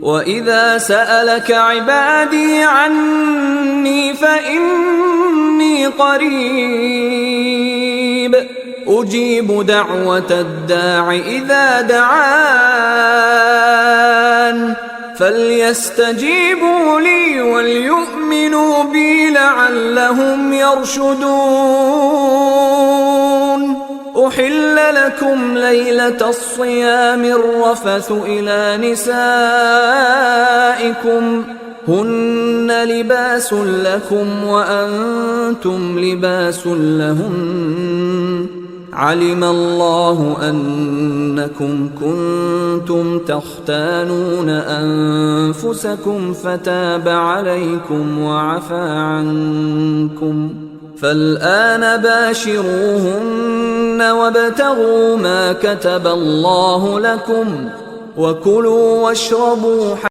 وإذا سألك عبادي عني فإني قريب أجيب دعوة الداع إذا دعان فليستجيبوا لي وليؤمنوا بي لعلهم يرشدون. أحل لكم ليلة الصيام الرفث إلى نسائكم هن لباس لكم وأنتم لباس لهن علم الله أنكم كنتم تختانون أنفسكم فتاب عليكم وعفى عنكم فالآن باشروهن وابتغوا ما كتب الله لكم وكلوا واشربوا